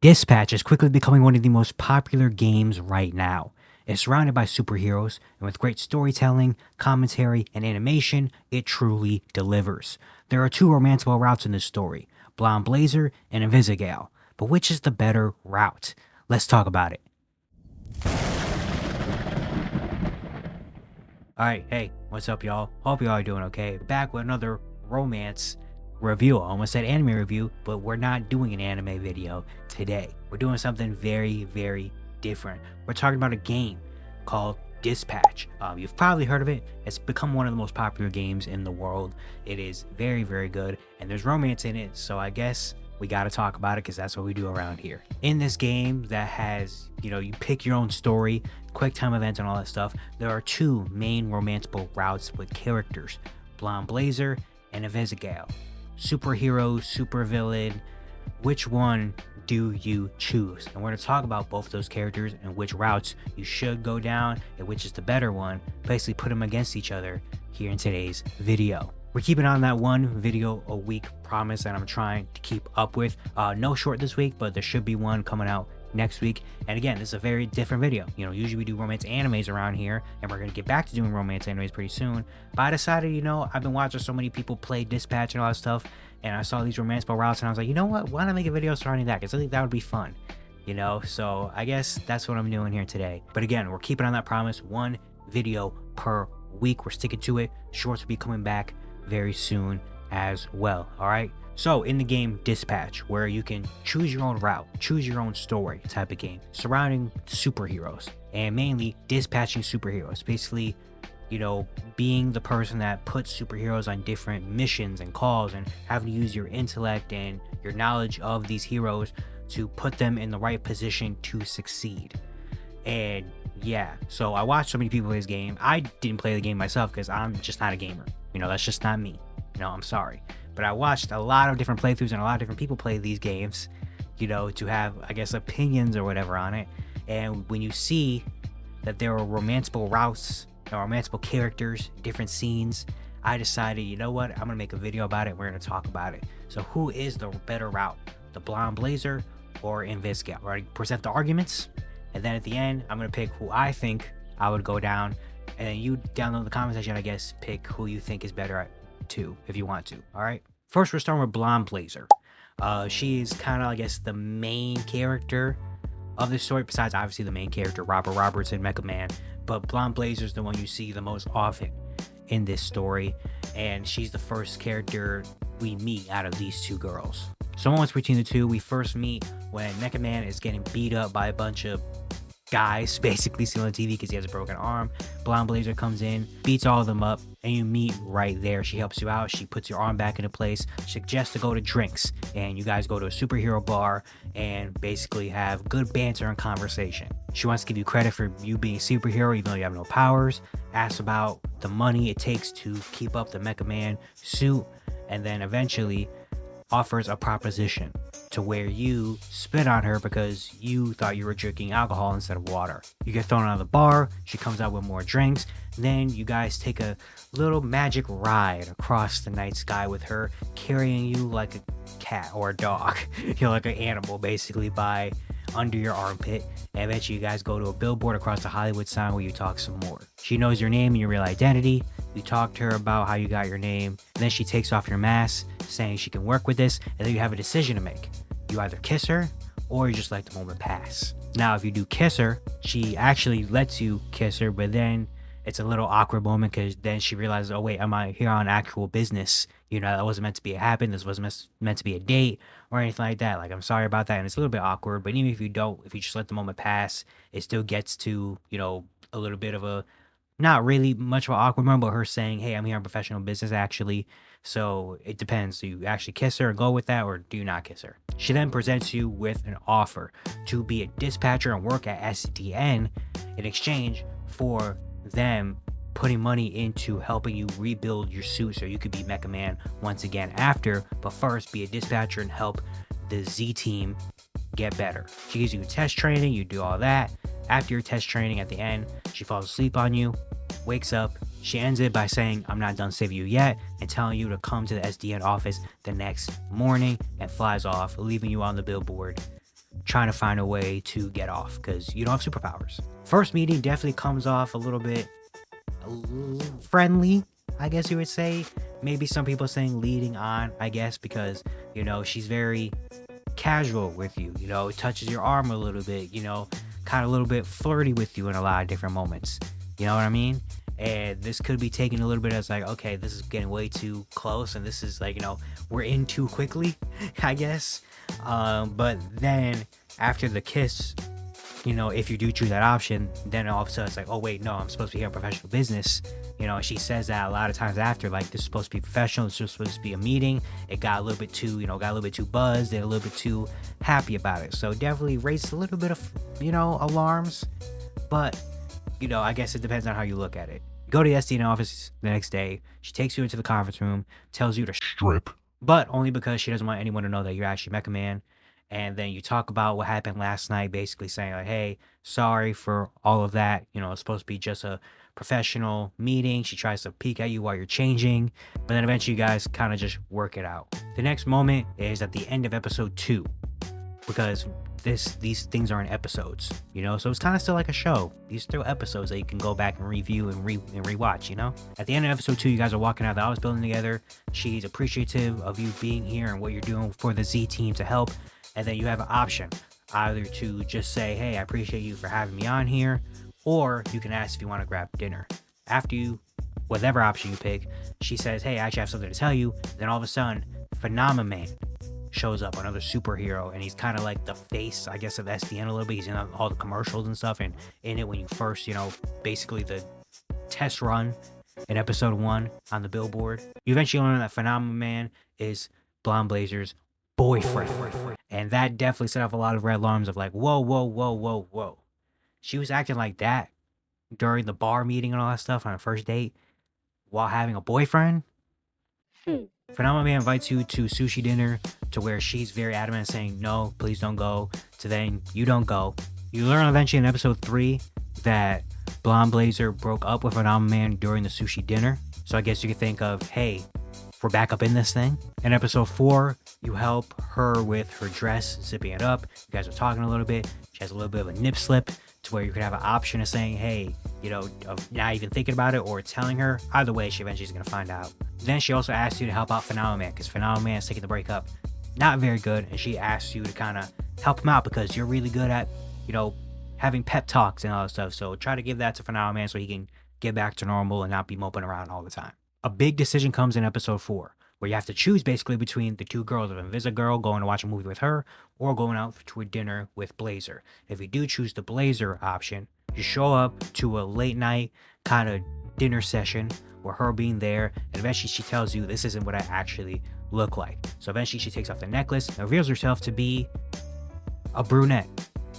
Dispatch is quickly becoming one of the most popular games right now. It's surrounded by superheroes, and with great storytelling, commentary, and animation, it truly delivers. There are two romanceable routes in this story, Blonde Blazer and Invisigal. But which is the better route? Let's talk about it. Alright, hey, what's up, y'all? Hope y'all are doing okay. Back with another romance review. I almost said anime review, but we're not doing an anime video today. We're doing something very, very different. We're talking about a game called Dispatch. You've probably heard of it. It's become one of the most popular games in the world. It is very, very good, and there's romance in it, so I guess we got to talk about it because that's what we do around here. In this game that has, you pick your own story, quick time events, and all that stuff, there are two main romanceable routes with characters, Blonde Blazer and Invisigal. Superhero, supervillain, which one do you choose? And we're going to talk about both those characters and which routes you should go down and which is the better one. Basically put them against each other here in today's video. We're keeping on that one video a week promise that I'm trying to keep up with. No short this week, but there should be one coming out next week. And again, this is a very different video. Usually we do romance animes around here, and we're going to get back to doing romance animes pretty soon. But I decided, I've been watching so many people play Dispatch and all that stuff, and I saw these romanceable routes, and I was like, you know what? Why not make a video surrounding that? Because I think that would be fun. So I guess that's what I'm doing here today. But again, we're keeping on that promise, one video per week. We're sticking to it. Shorts will be coming back very soon as well. All right, so in the game Dispatch, where you can choose your own route, choose your own story type of game surrounding superheroes, and mainly dispatching superheroes, basically being the person that puts superheroes on different missions and calls, and having to use your intellect and your knowledge of these heroes to put them in the right position to succeed. And yeah, so I watched so many people play this game. I didn't play the game myself because I'm just not a gamer. That's just not me. I'm sorry. But I watched a lot of different playthroughs and a lot of different people play these games, to have, I guess, opinions or whatever on it. And when you see that there are romanceable routes, romanceable characters, different scenes, I decided, you know what? I'm going to make a video about it. We're going to talk about it. So who is the better route? The Blonde Blazer or Invisigal? We're going to present the arguments. And then at the end, I'm going to pick who I think I would go down. And then you down in the comment section, I guess, pick who you think is better at too, if you want to. All right. First, we're starting with Blonde Blazer. She is kind of, I guess, the main character of the story, besides obviously the main character, Robert Robertson, Mecha Man. But Blonde Blazer is the one you see the most often in this story. And she's the first character we meet out of these two girls. So once between the two, we first meet when Mecha Man is getting beat up by a bunch of guys, basically still on TV because he has a broken arm. Blonde Blazer comes in, beats all of them up, and you meet right there. She helps you out. She puts your arm back into place, suggests to go to drinks, and you guys go to a superhero bar and basically have good banter and conversation. She wants to give you credit for you being a superhero even though you have no powers, asks about the money it takes to keep up the Mecha Man suit, and then eventually offers a proposition to where you spit on her because you thought you were drinking alcohol instead of water. You get thrown out of the bar, she comes out with more drinks, then you guys take a little magic ride across the night sky with her, carrying you like a cat or a dog, like an animal basically, by under your armpit, and eventually you guys go to a billboard across the Hollywood sign where you talk some more. She knows your name and your real identity. You talk to her about how you got your name, and then she takes off your mask, saying she can work with this, and then you have a decision to make. You either kiss her, or you just let the moment pass. Now, if you do kiss her, she actually lets you kiss her, but then it's a little awkward moment because then she realizes, oh wait, am I here on actual business? That wasn't meant to be a happen. This wasn't meant to be a date or anything like that. Like, I'm sorry about that. And it's a little bit awkward, but even if you don't, if you just let the moment pass, it still gets to, a little bit of a, not really much of an awkward moment, but her saying, hey, I'm here on professional business actually. So it depends. Do you actually kiss her and go with that, or do you not kiss her? She then presents you with an offer to be a dispatcher and work at SDN in exchange for them putting money into helping you rebuild your suit so you could be Mecha Man once again after, but first be a dispatcher and help the Z team get better. She gives you test training, you do all that. After your test training, at the end, she falls asleep on you, wakes up. She ends it by saying, I'm not done saving you yet, and telling you to come to the SDN office the next morning, and flies off, leaving you on the billboard trying to find a way to get off because you don't have superpowers. First meeting definitely comes off a little bit friendly, I guess you would say. Maybe some people saying leading on, I guess, because, you know, she's very casual with you, you know, touches your arm a little bit, you know, kind of a little bit flirty with you in a lot of different moments. You know what I mean? And this could be taken a little bit as like, okay, this is getting way too close, and this is like, you know, we're in too quickly, I guess. But then after the kiss, you know, if you do choose that option, then all of a sudden it's like, oh wait, no, I'm supposed to be here in professional business. You know, and she says that a lot of times after, like, this is supposed to be professional, it's just supposed to be a meeting. It got a little bit too, you know, got a little bit too buzzed and a little bit too happy about it. So definitely raised a little bit of, you know, alarms. But, you know, I guess it depends on how you look at it. You go to the SDN office the next day. She takes you into the conference room, tells you to strip, but only because she doesn't want anyone to know that you're actually Mecha Man. And then you talk about what happened last night, basically saying like, hey, sorry for all of that. You know, it's supposed to be just a professional meeting. She tries to peek at you while you're changing, but then eventually you guys kind of just work it out. The next moment is at the end of episode 2, because these things are in episodes, you know, so it's kind of still like a show. These are still episodes that you can go back and review and rewatch, you know. At the end of episode 2, you guys are walking out the office building together. She's appreciative of you being here and what you're doing for the Z team to help. And then you have an option either to just say, hey, I appreciate you for having me on here, or you can ask if you want to grab dinner. After you, whatever option you pick, she says, hey, I actually have something to tell you. Then all of a sudden, Phenomenon shows up, another superhero, and he's kind of like the face, I guess, of SDN a little bit. He's in all the commercials and stuff, and in it when you first, you know, basically the test run in episode 1 on the billboard. You eventually learn that Phenomenon is Blonde Blazer's boyfriend. And that definitely set off a lot of red alarms of like, whoa, whoa, whoa, whoa, whoa. She was acting like that during the bar meeting and all that stuff on a first date while having a boyfriend. Phenomenal Man invites you to sushi dinner, to where she's very adamant saying, no, please don't go. To then you don't go. You learn eventually in episode 3 that Blonde Blazer broke up with Phenomenal Man during the sushi dinner. So I guess you could think of, hey, we're back up in this thing. In episode 4, you help her with her dress, zipping it up. You guys are talking a little bit. She has a little bit of a nip slip, to where you could have an option of saying, hey, you know, of not even thinking about it or telling her. Either way, she eventually is going to find out. Then she also asks you to help out Phenomenal Man, because Phenomenal Man is taking the breakup not very good, and she asks you to kind of help him out because you're really good at, you know, having pep talks and all that stuff. So try to give that to Phenomenal Man so he can get back to normal and not be moping around all the time. A big decision comes in episode 4, where you have to choose basically between the two girls of Invisigal, going to watch a movie with her, or going out to a dinner with Blazer. If you do choose the Blazer option, you show up to a late night kind of dinner session with her being there, and eventually she tells you, this isn't what I actually look like. So eventually she takes off the necklace and reveals herself to be a brunette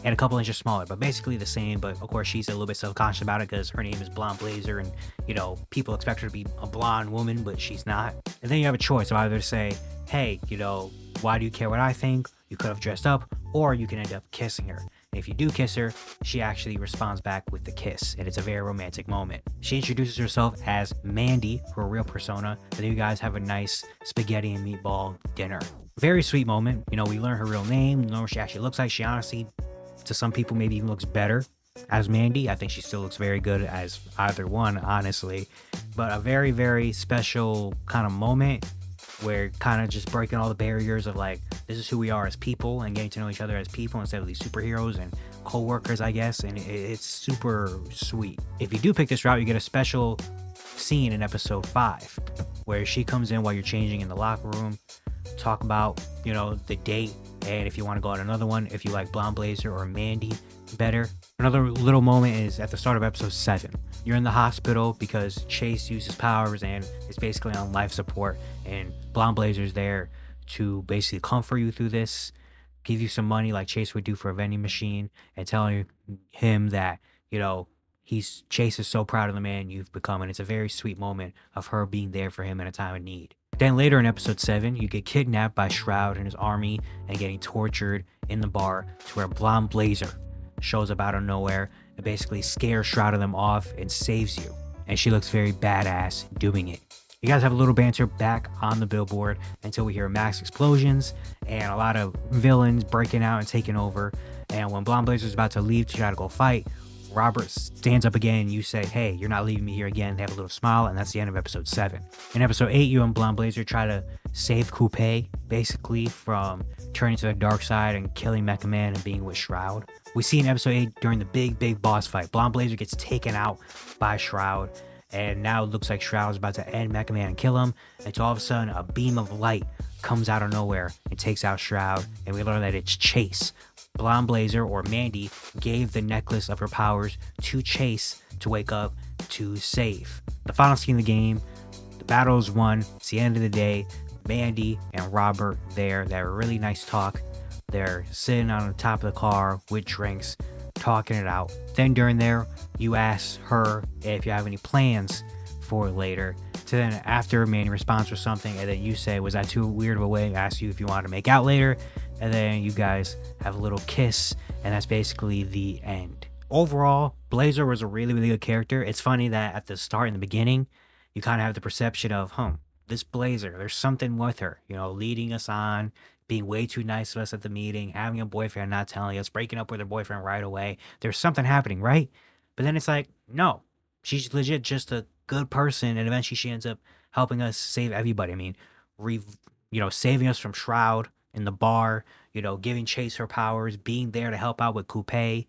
and a couple inches smaller, but basically the same. But of course she's a little bit self-conscious about it because her name is Blonde Blazer, and, you know, people expect her to be a blonde woman, but she's not. And then you have a choice of either to say, hey, you know, why do you care what I think? You could have dressed up, or you can end up kissing her. And if you do kiss her, she actually responds back with the kiss, and it's a very romantic moment. She introduces herself as Mandy, her real persona, and then you guys have a nice spaghetti and meatball dinner. Very sweet moment. You know, we learn her real name, learn what she actually looks like. She honestly, to some people, maybe even looks better as Mandy. I think she still looks very good as either one, honestly. But a very, very special kind of moment where kind of just breaking all the barriers of like, this is who we are as people, and getting to know each other as people instead of these superheroes and co-workers, I guess. And it's super sweet. If you do pick this route, you get a special scene in episode 5 where she comes in while you're changing in the locker room, talk about, you know, the date, and if you want to go on another one, if you like Blonde Blazer or Mandy better. Another little moment is at the start of episode 7. You're in the hospital because Chase uses powers and is basically on life support, and Blonde Blazer's there to basically comfort you through this, give you some money like Chase would do for a vending machine, and telling him that, you know, Chase is so proud of the man you've become, and it's a very sweet moment of her being there for him in a time of need. Then later in episode 7, you get kidnapped by Shroud and his army and getting tortured in the bar, to where Blonde Blazer shows up out of nowhere and basically scares Shroud of them off and saves you. And she looks very badass doing it. You guys have a little banter back on the billboard until we hear mass explosions and a lot of villains breaking out and taking over. And when Blonde Blazer's about to leave to try to go fight, Robert stands up again. You say, hey, you're not leaving me here again. They have a little smile, and that's the end of episode 7. In episode 8, you and Blonde Blazer try to save Coupe, basically, from turning to the dark side and killing Mecha Man and being with Shroud. We see in episode 8, during the big boss fight, Blonde Blazer gets taken out by Shroud, and now it looks like Shroud is about to end Mecha Man and kill him, until all of a sudden a beam of light comes out of nowhere and takes out Shroud, and we learn that it's Chase. Blonde Blazer, or Mandy, gave the necklace of her powers to Chase to wake up to save. The final scene of the game, the battle is won. It's the end of the day. Mandy and Robert there, that really nice talk. They're sitting on the top of the car with drinks, talking it out. Then during there, you ask her if you have any plans for later. So then after Mandy responds with something, and then you say, was that too weird of a way? I ask you if you want to make out later. And then you guys have a little kiss, and that's basically the end. Overall, Blazer was a really good character. It's funny that at the start, in the beginning, you kind of have the perception of, this Blazer, there's something with her, leading us on, being way too nice to us at the meeting, having a boyfriend, not telling us, breaking up with her boyfriend right away. There's something happening, right? But then it's like, no, she's legit just a good person, and eventually she ends up helping us save everybody. I mean, saving us from Shroud in the bar, giving Chase her powers, being there to help out with Coupe,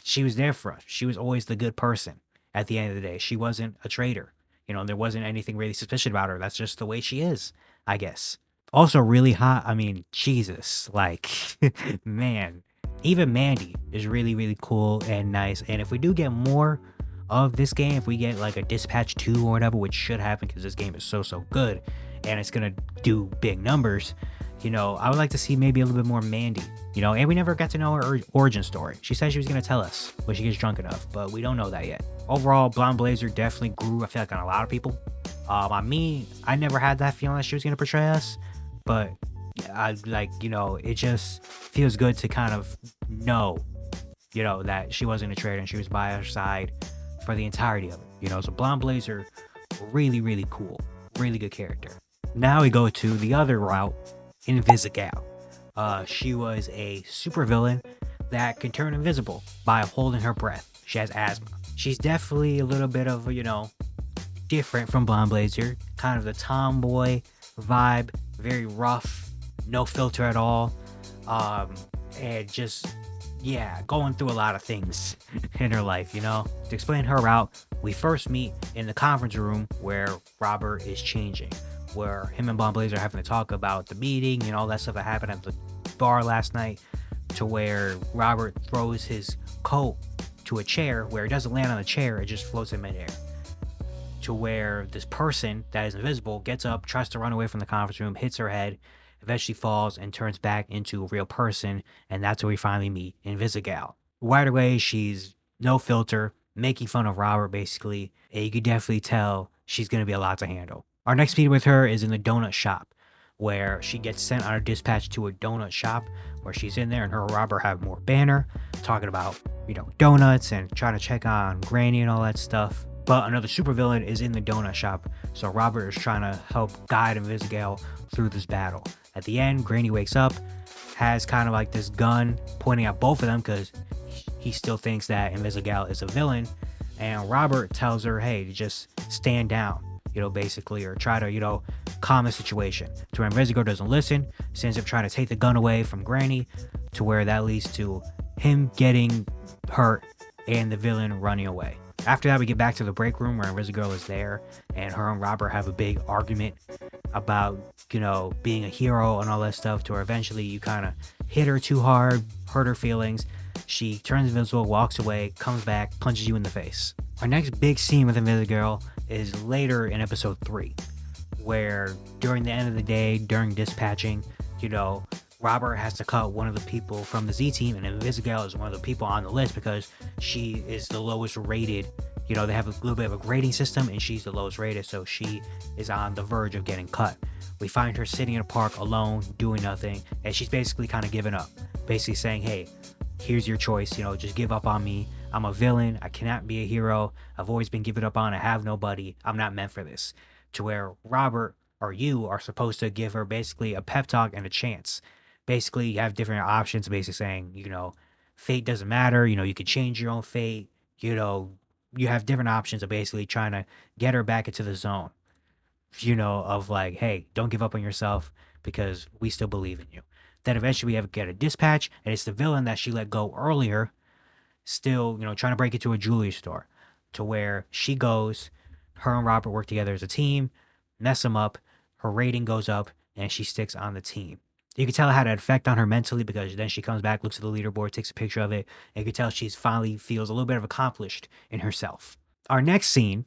she was there for us. She was always the good person at the end of the day. She wasn't a traitor. There wasn't anything really suspicious about her. That's just the way she is, I guess. Also really hot. I mean, Jesus, man, even Mandy is really cool and nice. And if we do get more of this game, if we get like a Dispatch 2 or whatever, which should happen because this game is so good and it's gonna do big numbers, I would like to see maybe a little bit more Mandy, and we never got to know her origin story. She said she was gonna tell us when she gets drunk enough, but we don't know that yet. Overall, Blonde Blazer definitely grew, I feel like, on a lot of people. On me, I never had that feeling that she was gonna portray us, but it just feels good to kind of know, that she wasn't a traitor and she was by our side for the entirety of it. So Blonde Blazer, really cool, really good character. Now we go to the other route, Invisigal. She was a supervillain that can turn invisible by holding her breath. She has asthma. She's definitely a little bit of, different from Blonde Blazer. Kind of the tomboy vibe, very rough, no filter at all. And just, going through a lot of things in her life, To explain her route, we first meet in the conference room where Robert is changing, where him and Blonde Blazer are having to talk about the meeting and all that stuff that happened at the bar last night, to where Robert throws his coat to a chair where it doesn't land on the chair, it just floats in midair. To where this person that is invisible gets up, tries to run away from the conference room, hits her head, eventually falls and turns back into a real person, and that's where we finally meet Invisigal. Right away, she's no filter, making fun of Robert basically, and you could definitely tell she's going to be a lot to handle. Our next meeting with her is in the donut shop, where she gets sent on a dispatch to a donut shop, where she's in there and her and Robert have more banter, talking about, donuts and trying to check on Granny and all that stuff. But another supervillain is in the donut shop, so Robert is trying to help guide Invisigal through this battle. At the end, Granny wakes up, has kind of like this gun pointing at both of them because he still thinks that Invisigal is a villain, and Robert tells her, hey, just stand down, basically, or try to, calm the situation. To where Invisigal doesn't listen, she ends up trying to take the gun away from Granny, to where that leads to him getting hurt and the villain running away. After that, we get back to the break room where Invisigal is there, and her and Robert have a big argument about, being a hero and all that stuff, to where eventually you kind of hit her too hard, hurt her feelings. She turns invisible, walks away, comes back, punches you in the face. Our next big scene with Invisigal is later in episode 3, where during the end of the day, during dispatching, Robert has to cut one of the people from the Z team, and Invisigal is one of the people on the list because she is the lowest rated. They have a little bit of a grading system, and she's the lowest rated, so she is on the verge of getting cut. We find her sitting in a park alone, doing nothing, and she's basically kind of giving up, basically saying, hey, here's your choice, just give up on me. I'm a villain. I cannot be a hero. I've always been given up on. I have nobody. I'm not meant for this. To where Robert or you are supposed to give her basically a pep talk and a chance. Basically, you have different options, basically saying, fate doesn't matter. You can change your own fate. You have different options of basically trying to get her back into the zone, of like, hey, don't give up on yourself because we still believe in you. Then eventually we have get a dispatch, and it's the villain that she let go earlier, still, trying to break into a jewelry store, to where she goes, her and Robert work together as a team, mess him up, her rating goes up, and she sticks on the team. You can tell it had an effect on her mentally because then she comes back, looks at the leaderboard, takes a picture of it, and you can tell she's finally feels a little bit of accomplished in herself. Our next scene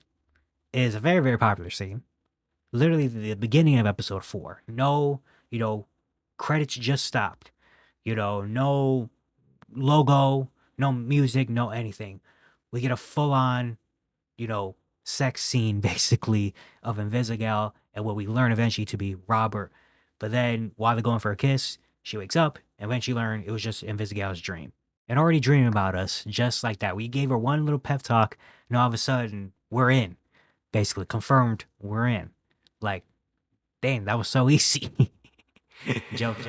is a very, very popular scene. Literally the beginning of episode 4. No, credits just stopped. No logo, no music, no anything. We get a full-on, sex scene basically of Invisigal and what we learn eventually to be Robert. But then while they're going for a kiss, she wakes up and when she learned it was just Invisigal's dream. And already dreaming about us, just like that. We gave her one little pep talk, and all of a sudden, we're in. Basically, confirmed we're in. Like, dang, that was so easy. Joking.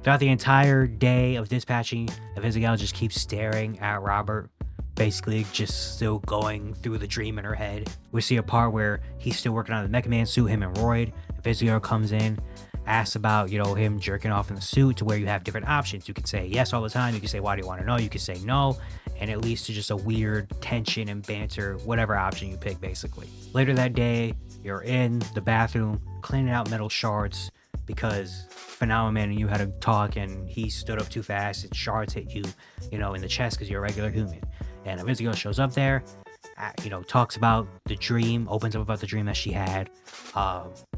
Throughout the entire day of dispatching, Invisigal just keeps staring at Robert, basically just still going through the dream in her head. We see a part where he's still working on the Mecha Man suit, him and Royd. Invisigal comes in, asks about, him jerking off in the suit, to where you have different options. You can say yes all the time. You can say, why do you want to know? You can say no. And it leads to just a weird tension and banter, whatever option you pick, basically. Later that day, you're in the bathroom, cleaning out metal shards, because Phenomenon and you had to talk, and he stood up too fast, and shards hit you, in the chest because you're a regular human. And Invisigal shows up there, talks about the dream, opens up about the dream that she had,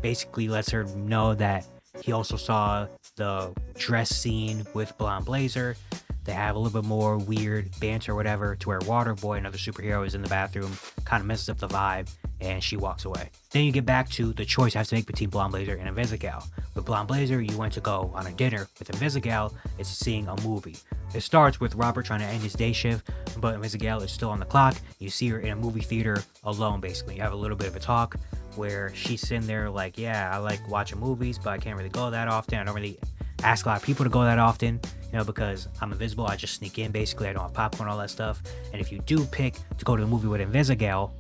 basically lets her know that he also saw the dress scene with Blonde Blazer. They have a little bit more weird banter or whatever, to where Waterboy, another superhero, is in the bathroom, kind of messes up the vibe, and she walks away. Then you get back to the choice you have to make between Blonde Blazer and Invisigal. With Blonde Blazer, you went to go on a dinner. With Invisigal, it's seeing a movie. It starts with Robert trying to end his day shift, but Invisigal is still on the clock. You see her in a movie theater alone, basically. You have a little bit of a talk where she's sitting there like, yeah, I like watching movies, but I can't really go that often. I don't really ask a lot of people to go that often, because I'm invisible. I just sneak in, basically. I don't have popcorn, all that stuff. And if you do pick to go to the movie with Invisigal,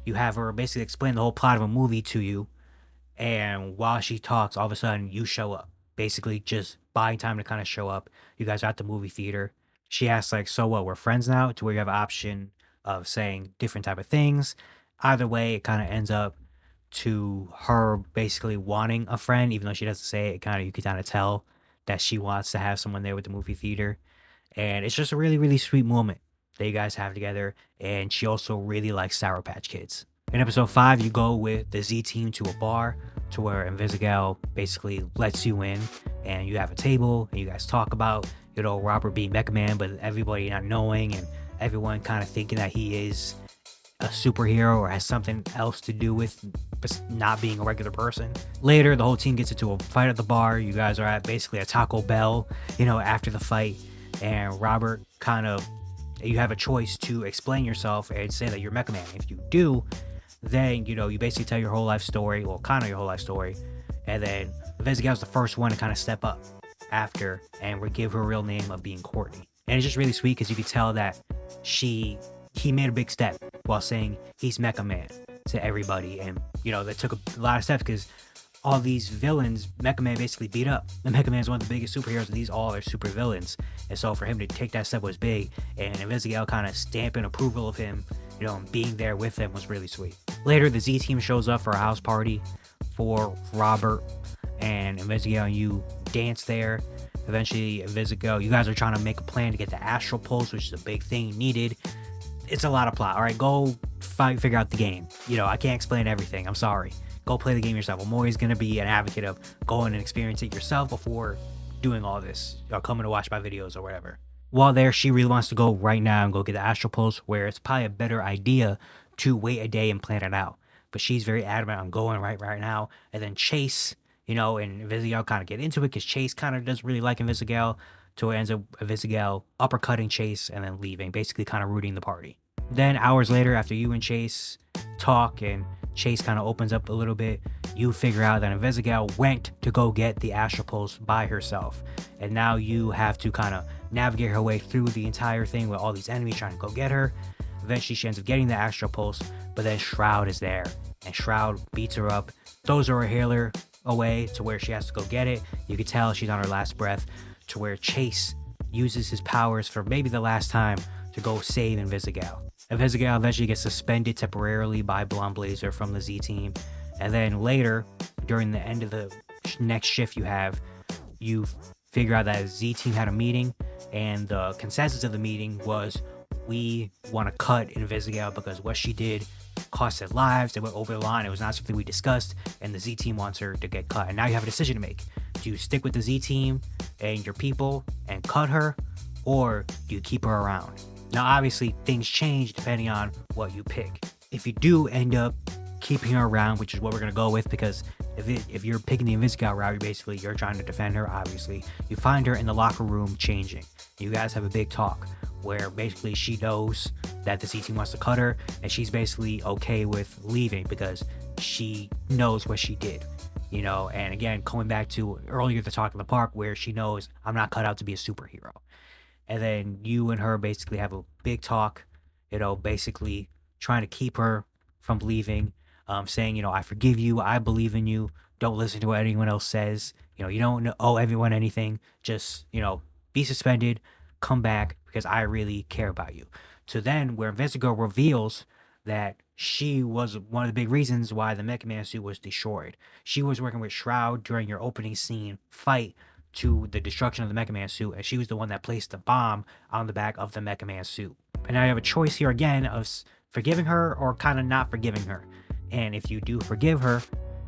you have her basically explain the whole plot of a movie to you. And while she talks, all of a sudden you show up. Basically just buying time to kind of show up. You guys are at the movie theater. She asks like, so what, we're friends now? To where you have an option of saying different type of things. Either way, it kind of ends up to her basically wanting a friend, even though she doesn't say it. You can kind of tell that she wants to have someone there with the movie theater. And it's just a really, really sweet moment that you guys have together. And she also really likes Sour Patch Kids. In episode 5, you go with the Z team to a bar, to where Invisigal basically lets you in, and you have a table, and you guys talk about, Robert being Mecha Man, but everybody not knowing, and everyone kind of thinking that he is a superhero or has something else to do with not being a regular person. Later, the whole team gets into a fight at the bar. You guys are at basically a Taco Bell, after the fight, and Robert you have a choice to explain yourself and say that you're Mecha Man. If you do, then, you basically tell your whole life story, well, kind of your whole life story, and then Invisigal's the first one to kind of step up after and we give her real name of being Courtney. And it's just really sweet because you could tell that he made a big step while saying he's Mecha Man to everybody. And, that took a lot of steps because all these villains, Mecha Man basically beat up. And Mecha Man is one of the biggest superheroes, and these all are super villains. And so for him to take that step was big, and Invisigal kind of stamping approval of him, being there with him was really sweet. Later, the Z team shows up for a house party for Robert, and Invisigal and you dance there. Eventually, Invisigal, you guys are trying to make a plan to get the Astral Pulse, which is a big thing needed. It's a lot of plot. All right, go figure out the game. I can't explain everything. I'm sorry. Go play the game yourself. I'm always going to be an advocate of going and experiencing it yourself before doing all this, or coming to watch my videos or whatever. While there, she really wants to go right now and go get the Astral Pulse, where it's probably a better idea to wait a day and plan it out. But she's very adamant on going right now. And then Chase, and Invisigal kind of get into it because Chase kind of doesn't really like Invisigal. to where it ends up Invisigal uppercutting Chase and then leaving, basically kind of rooting the party. Then hours later, after you and Chase talk and Chase kind of opens up a little bit, you figure out that Invisigal went to go get the Astral Pulse by herself. And now you have to kind of navigate her way through the entire thing with all these enemies trying to go get her. Eventually she ends up getting the Astral Pulse, but then Shroud is there. And Shroud beats her up, throws her healer away to where she has to go get it. You can tell she's on her last breath, to where Chase uses his powers for maybe the last time to go save Invisigal. Invisigal eventually gets suspended temporarily by Blonde Blazer from the Z team. And then later, during the end of the next shift you figure out that Z team had a meeting, and the consensus of the meeting was, we want to cut Invisigal because what she did costed lives. It went over the line. It was not something we discussed, and the Z team wants her to get cut. And now you have a decision to make. Do you stick with the Z team and your people and cut her, or do you keep her around? Now, obviously, things change depending on what you pick. If you do end up keeping her around, which is what we're going to go with, because if you're picking the Invisigal route, you're trying to defend her, obviously. You find her in the locker room changing. You guys have a big talk where basically she knows that the Z team wants to cut her, and she's basically okay with leaving because she knows what she did. You know, and again, going back to earlier the talk in the park where she knows, I'm not cut out to be a superhero. And then you and her basically have a big talk, you know, basically trying to keep her from leaving, saying, you know, I forgive you, I believe in you, don't listen to what anyone else says, you know, you don't owe everyone anything, just, you know, be suspended, come back, because I really care about you. So then where Invisigal reveals that she was one of the big reasons why the Mecha Man suit was destroyed. She was working with Shroud during your opening scene fight to the destruction of the Mecha Man suit, and she was the one that placed the bomb on the back of the Mecha Man suit. And now you have a choice here again of forgiving her or kind of not forgiving her. And if you do forgive her,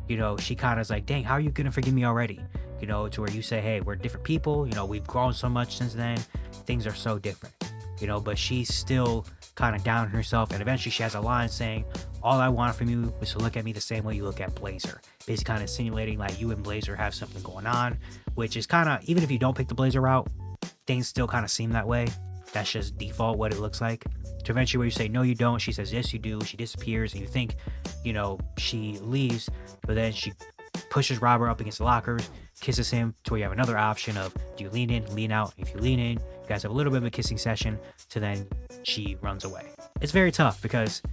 you know, she kind of is like, dang, how are you gonna forgive me already? You know, to where you say, hey, we're different people, you know, we've grown so much since then, things are so different, you know, but she's still kind of down on herself. And eventually she has a line saying, all I want from you is to look at me the same way you look at Blazer. Basically kind of insinuating like you and Blazer have something going on, which is kind of, even if you don't pick the Blazer route, things still kind of seem that way. That's just default what it looks like. To eventually where you say, no, you don't. She says, yes, you do. She disappears and you think, you know, she leaves, but then she pushes Robert up against the lockers, kisses him, to where you have another option of, do you lean in, lean out? If you lean in, you guys have a little bit of a kissing session, to then she runs away. It's very tough because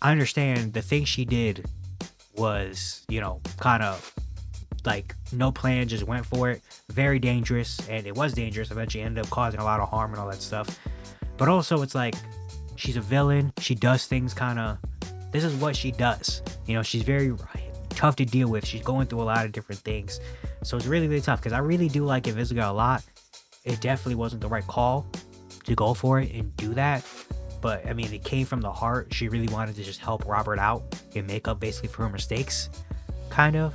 I understand the thing she did was, you know, kind of like no plan, just went for it. Very dangerous, and it was dangerous. Eventually ended up causing a lot of harm and all that stuff. But also it's like, she's a villain. She does things kind of, this is what she does. You know, she's very tough to deal with. She's going through a lot of different things. So it's really, really tough because I really do like Invisigal a lot. It definitely wasn't the right call to go for it and do that. But I mean, it came from the heart. She really wanted to just help Robert out and make up basically for her mistakes, kind of.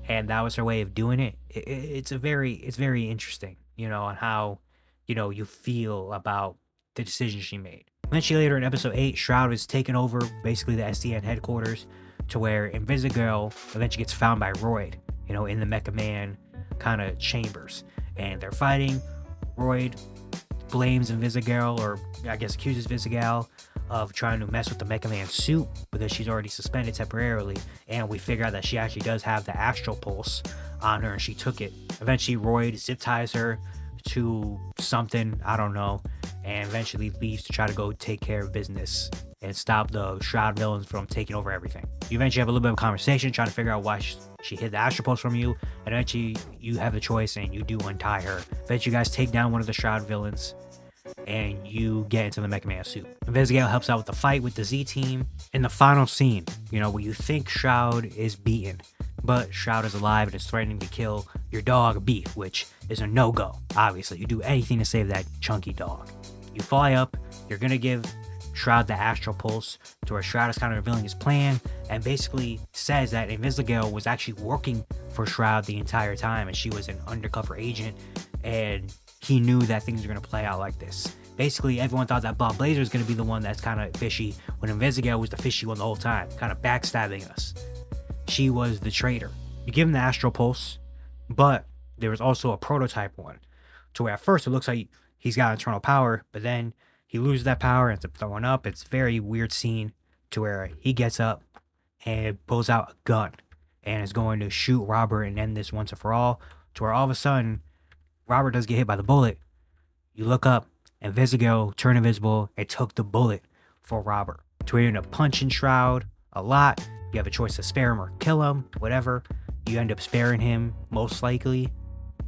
And that was her way of doing it. It's very interesting, you know, on how, you know, you feel about the decision she made. Eventually later in episode 8, Shroud is taken over basically the SDN headquarters, to where Invisigal eventually gets found by Royd, you know, in the Mecha Man kind of chambers. And they're fighting. Royd blames Invisigal, or I guess accuses Invisigal of trying to mess with the Mecha Man suit because she's already suspended temporarily. And we figure out that she actually does have the Astral Pulse on her and she took it. Eventually Royd zip ties her to something, I don't know, and eventually leaves to try to go take care of business and stop the Shroud villains from taking over everything. You eventually have a little bit of a conversation trying to figure out why she hid the Astral Pulse from you, and eventually you have the choice and you do untie her. Eventually you guys take down one of the Shroud villains and you get into the Mecha Man suit. Invisigal helps out with the fight with the Z team. In the final scene, you know, where you think Shroud is beaten, but Shroud is alive and is threatening to kill your dog Beef, which is a no-go. Obviously, you do anything to save that chunky dog. You fly up, you're gonna give Shroud the Astral Pulse, to where Shroud is kind of revealing his plan and basically says that Invisigal was actually working for Shroud the entire time and she was an undercover agent, and he knew that things were going to play out like this. Basically, everyone thought that Blonde Blazer was going to be the one that's kind of fishy, when Invisigal was the fishy one the whole time, kind of backstabbing us. She was the traitor. You give him the Astral Pulse, but there was also a prototype one, to where at first it looks like he's got internal power, but then he loses that power and ends up throwing up. It's a very weird scene to where he gets up and pulls out a gun and is going to shoot Robert and end this once and for all, to where all of a sudden Robert does get hit by the bullet. You look up and Invisigal turned invisible and took the bullet for Robert. To where you end up punching Shroud a lot. You have a choice to spare him or kill him, whatever. You end up sparing him, most likely.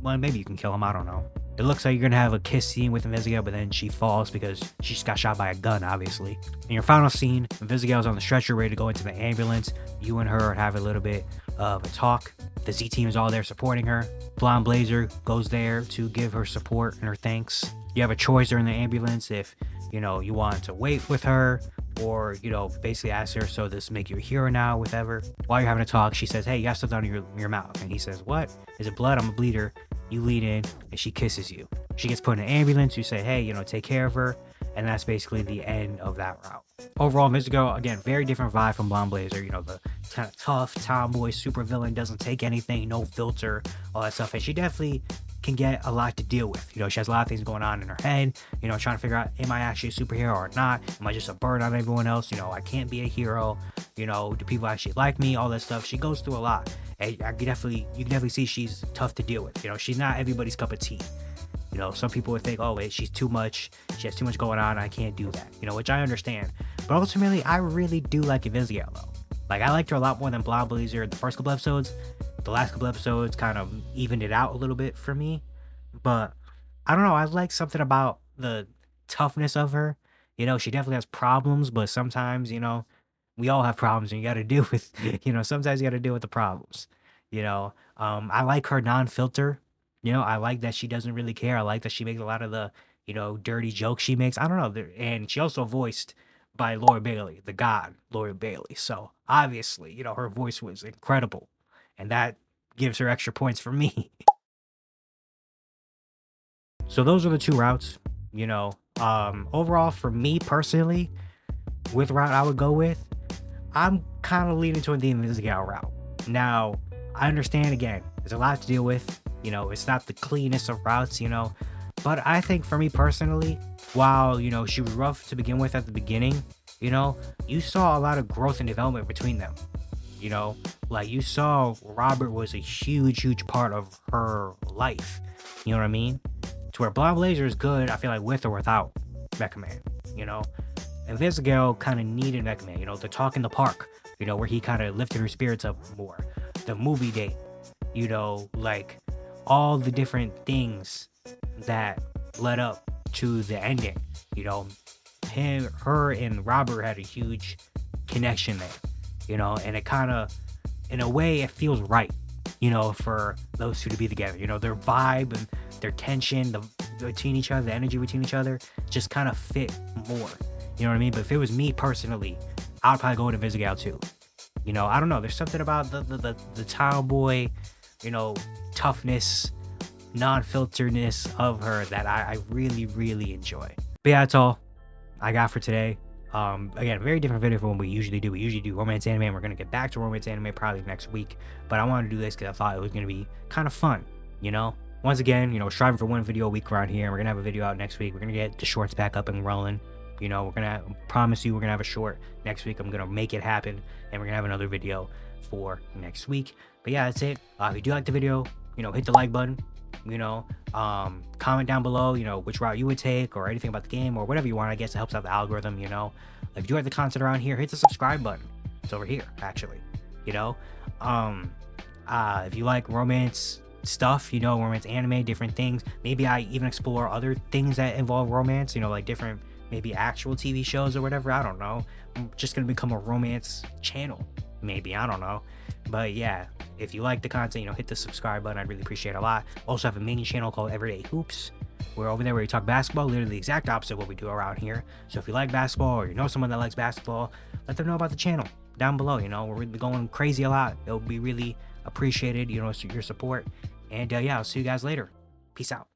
Well, maybe you can kill him, I don't know. It looks like you're gonna have a kiss scene with Invisigal, but then she falls because she just got shot by a gun, obviously. In your final scene, Invisigal's on the stretcher ready to go into the ambulance. You and her have a little bit of a talk. The Z team is all there supporting her. Blonde Blazer goes there to give her support and her thanks. You have a choice during the ambulance if, you know, you want to wait with her or, you know, basically ask her, so this make you a hero now, whatever. While you're having a talk, she says, hey, you got stuff down your mouth. And he says, what? Is it blood? I'm a bleeder. You lead in and she kisses you. She gets put in an ambulance. You say, hey, you know, take care of her. And that's basically the end of that route. Overall, Invisigal, again, very different vibe from Blonde Blazer. You know, the kind of tough tomboy super villain, doesn't take anything, no filter, all that stuff. And she definitely can get a lot to deal with. You know, she has a lot of things going on in her head, you know, trying to figure out, am I actually a superhero or not? Am I just a burden on everyone else? You know, I can't be a hero. You know, do people actually like me? All that stuff. She goes through a lot. And you can definitely see she's tough to deal with. You know, she's not everybody's cup of tea. You know, some people would think, oh, wait, she's too much. She has too much going on. I can't do that. You know, which I understand. But ultimately, I really do like Invisigal, though. Like, I liked her a lot more than Blonde Blazer the first couple episodes. The last couple episodes kind of evened it out a little bit for me. But I don't know. I like something about the toughness of her. You know, she definitely has problems, but sometimes, you know, we all have problems and you got to deal with, you know, sometimes you got to deal with the problems. You know, I like her non-filter. You know, I like that she doesn't really care. I like that she makes a lot of the, you know, dirty jokes she makes. I don't know. And she also voiced by Laura Bailey, the god, Laura Bailey. So obviously, you know, her voice was incredible. And that gives her extra points for me. So those are the two routes, you know. Overall, for me personally, with route I would go with, I'm kind of leaning toward the Invisigal route. Now, I understand, again, there's a lot to deal with. You know, it's not the cleanest of routes, you know. But I think for me personally, while, you know, she was rough to begin with at the beginning, you know, you saw a lot of growth and development between them. You know, like you saw Robert was a huge part of her life. You know what I mean? To where Blonde Blazer is good, I feel like, with or without Mecha Man, you know? Invisigal kind of needed Mecha Man, you know, the talk in the park, you know, where he kind of lifted her spirits up more. The movie date, you know, like all the different things that led up to the ending, you know. Her and Robert had a huge connection there, you know, and it kind of, in a way, it feels right, you know, for those two to be together. You know, their vibe and their tension between each other, the energy between each other, just kind of fit more. You know what I mean? But if it was me personally, I would probably go with Invisigal too. You know, I don't know. There's something about the tomboy, you know, toughness, non-filteredness of her that I really enjoy. But yeah, that's all I got for today. Again, very different video from what we usually do. We usually do romance anime, and we're gonna get back to romance anime probably next week. But I wanted to do this because I thought it was gonna be kind of fun, you know. Once again, you know, we're striving for one video a week around here. We're gonna have a video out next week. We're gonna get the shorts back up and rolling. You know, we're gonna promise you we're gonna have a short next week. I'm gonna make it happen, and we're gonna have another video for next week. But yeah, that's it. If you do like the video, you know, hit the like button. You know, comment down below, you know, which route you would take or anything about the game or whatever you want. I guess it helps out the algorithm, you know. If you do like the content around here, hit the subscribe button. It's over here, actually, you know. If you like romance stuff, you know, romance anime, different things, maybe I even explore other things that involve romance, you know, like different maybe actual TV shows or whatever. I don't know. I'm just gonna become a romance channel, maybe. I don't know. But yeah, if you like the content, you know, hit the subscribe button. I'd really appreciate it a lot. Also have a mini channel called Everyday Hoops. We're over there where we talk basketball, literally the exact opposite of what we do around here. So if you like basketball or you know someone that likes basketball, let them know about the channel down below. You know, we're really going crazy a lot. It'll be really appreciated, you know, your support. And yeah, I'll see you guys later. Peace out.